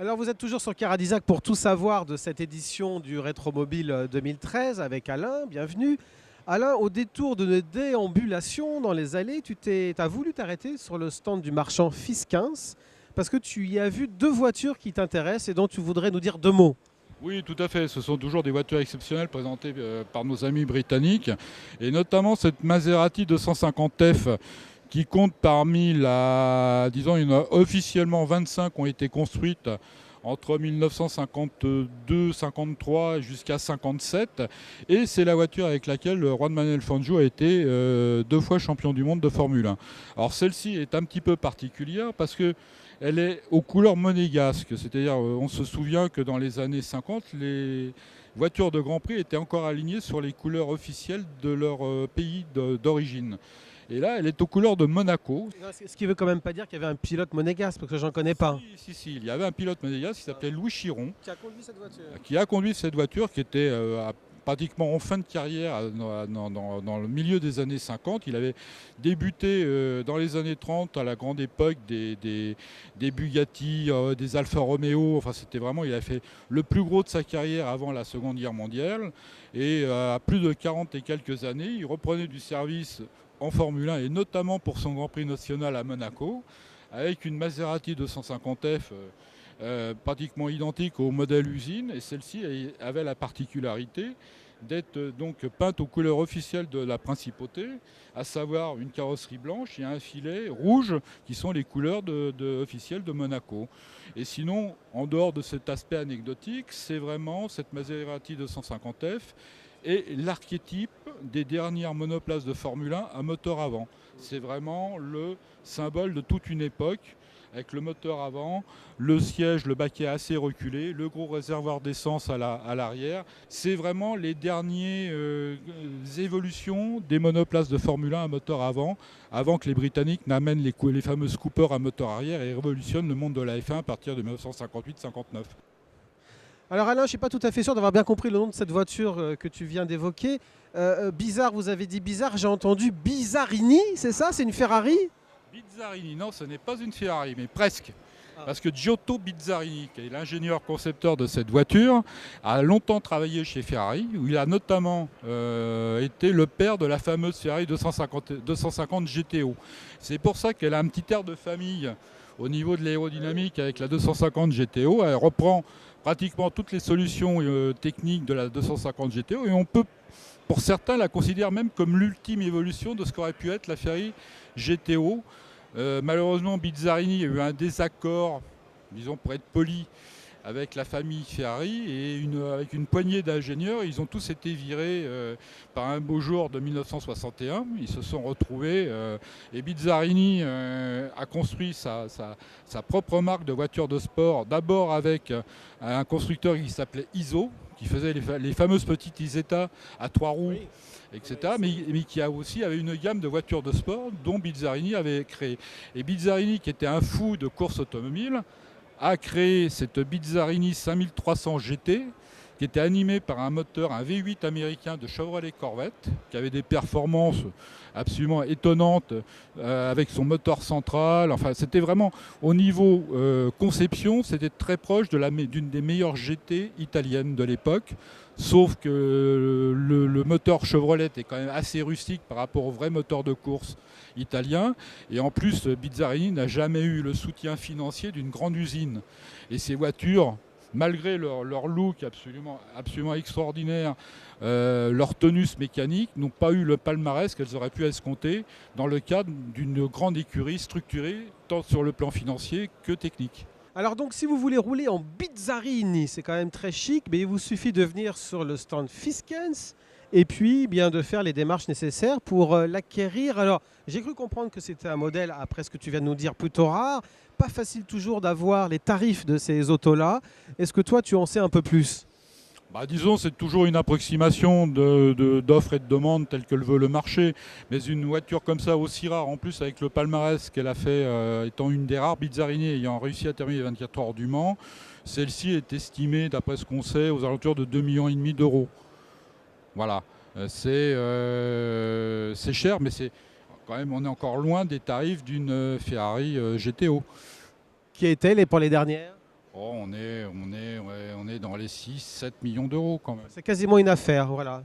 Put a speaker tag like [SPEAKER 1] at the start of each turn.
[SPEAKER 1] Alors vous êtes toujours sur Caradisac pour tout savoir de cette édition du Rétromobile 2013 avec Alain, bienvenue. Alain, au détour d'une déambulation dans les allées, tu as voulu t'arrêter sur le stand du marchand Fiskins parce que tu y as vu deux voitures qui t'intéressent et dont tu voudrais nous dire deux mots.
[SPEAKER 2] Oui, tout à fait. Ce sont toujours des voitures exceptionnelles présentées par nos amis britanniques. Et notamment cette Maserati 250F qui compte parmi disons, il y en a officiellement 25 qui ont été construites entre 1952-53 jusqu'à 57. Et c'est la voiture avec laquelle Juan Manuel Fangio a été deux fois champion du monde de Formule 1. Alors celle-ci est un petit peu particulière parce que elle est aux couleurs monégasques, c'est-à-dire on se souvient que dans les années 50, les voitures de Grand Prix étaient encore alignées sur les couleurs officielles de leur pays d'origine. Et là, elle est aux couleurs de Monaco.
[SPEAKER 1] Ce qui veut quand même pas dire qu'il y avait un pilote monégasque, parce que j'en connais pas.
[SPEAKER 2] Si, il y avait un pilote monégasque qui s'appelait Louis Chiron,
[SPEAKER 1] Qui a conduit cette voiture?
[SPEAKER 2] qui a conduit cette voiture, qui était pratiquement en fin de carrière dans le milieu des années 50. Il avait débuté dans les années 30 à la grande époque des Bugatti, des Alfa Romeo. Enfin, c'était vraiment, il a fait le plus gros de sa carrière avant la Seconde Guerre mondiale. Et à plus de 40 et quelques années, il reprenait du service en Formule 1 et notamment pour son Grand Prix national à Monaco avec une Maserati 250F pratiquement identique au modèle usine, et celle-ci avait la particularité d'être donc peinte aux couleurs officielles de la principauté, à savoir une carrosserie blanche et un filet rouge qui sont les couleurs officielles de Monaco. Et sinon, en dehors de cet aspect anecdotique, c'est vraiment cette Maserati 250F et l'archétype des dernières monoplaces de Formule 1 à moteur avant. C'est vraiment le symbole de toute une époque, avec le moteur avant, le siège, le baquet assez reculé, le gros réservoir d'essence à l'arrière. C'est vraiment les dernières évolutions des monoplaces de Formule 1 à moteur avant que les Britanniques n'amènent les fameuses Cooper à moteur arrière et révolutionnent le monde de la F1 à partir de 1958-59.
[SPEAKER 1] Alors Alain, je ne suis pas tout à fait sûr d'avoir bien compris le nom de cette voiture que tu viens d'évoquer. Bizarre, vous avez dit bizarre, j'ai entendu Bizarrini, c'est ça? C'est une Ferrari?
[SPEAKER 2] Bizzarini, non, ce n'est pas une Ferrari, mais presque.
[SPEAKER 1] Ah.
[SPEAKER 2] Parce que Giotto Bizzarini, qui est l'ingénieur concepteur de cette voiture, a longtemps travaillé chez Ferrari, où il a notamment été le père de la fameuse Ferrari 250 GTO. C'est pour ça qu'elle a un petit air de famille au niveau de l'aérodynamique avec la 250 GTO. Elle reprend pratiquement toutes les solutions techniques de la 250 GTO et on peut, pour certains, la considérer même comme l'ultime évolution de ce qu'aurait pu être la Ferrari GTO. Malheureusement, Bizzarini a eu un désaccord, disons pour être poli, avec la famille Ferrari et avec une poignée d'ingénieurs. Ils ont tous été virés par un beau jour de 1961. Ils se sont retrouvés et Bizzarini a construit sa propre marque de voitures de sport, d'abord avec un constructeur qui s'appelait ISO, qui faisait les fameuses petites Isetta à trois roues,
[SPEAKER 1] Oui.
[SPEAKER 2] etc., mais qui a aussi avait une gamme de voitures de sport dont Bizzarini avait créé. Et Bizzarini, qui était un fou de course automobile, a créé cette Bizzarini 5300 GT, qui était animée par un moteur, un V8 américain de Chevrolet Corvette, qui avait des performances absolument étonnantes avec son moteur central. Enfin, c'était vraiment, au niveau conception, c'était très proche d'une des meilleures GT italiennes de l'époque. Sauf que le moteur Chevrolet est quand même assez rustique par rapport au vrai moteur de course italien. Et en plus, Bizzarini n'a jamais eu le soutien financier d'une grande usine. Et ces voitures, malgré leur look absolument extraordinaire, leur tonus mécanique, n'ont pas eu le palmarès qu'elles auraient pu escompter dans le cadre d'une grande écurie structurée, tant sur le plan financier que technique.
[SPEAKER 1] Alors donc si vous voulez rouler en Bizzarini, c'est quand même très chic, mais il vous suffit de venir sur le stand Fiskens et puis bien de faire les démarches nécessaires pour l'acquérir. Alors j'ai cru comprendre que c'était un modèle, après ce que tu viens de nous dire, plutôt rare. Pas facile toujours d'avoir les tarifs de ces autos-là. Est-ce que toi tu en sais un peu plus?
[SPEAKER 2] Disons, c'est toujours une approximation d'offres et de demandes telles que le veut le marché. Mais une voiture comme ça, aussi rare, en plus avec le palmarès qu'elle a fait, étant une des rares, Bizzarini ayant réussi à terminer les 24 heures du Mans, celle-ci est estimée, d'après ce qu'on sait, aux alentours de 2,5 millions d'euros. Voilà. C'est cher, mais quand même, on est encore loin des tarifs d'une Ferrari GTO.
[SPEAKER 1] Qui étaient pour les dernières?
[SPEAKER 2] Oh, on est dans les 6-7 millions d'euros quand même.
[SPEAKER 1] C'est quasiment une affaire, voilà.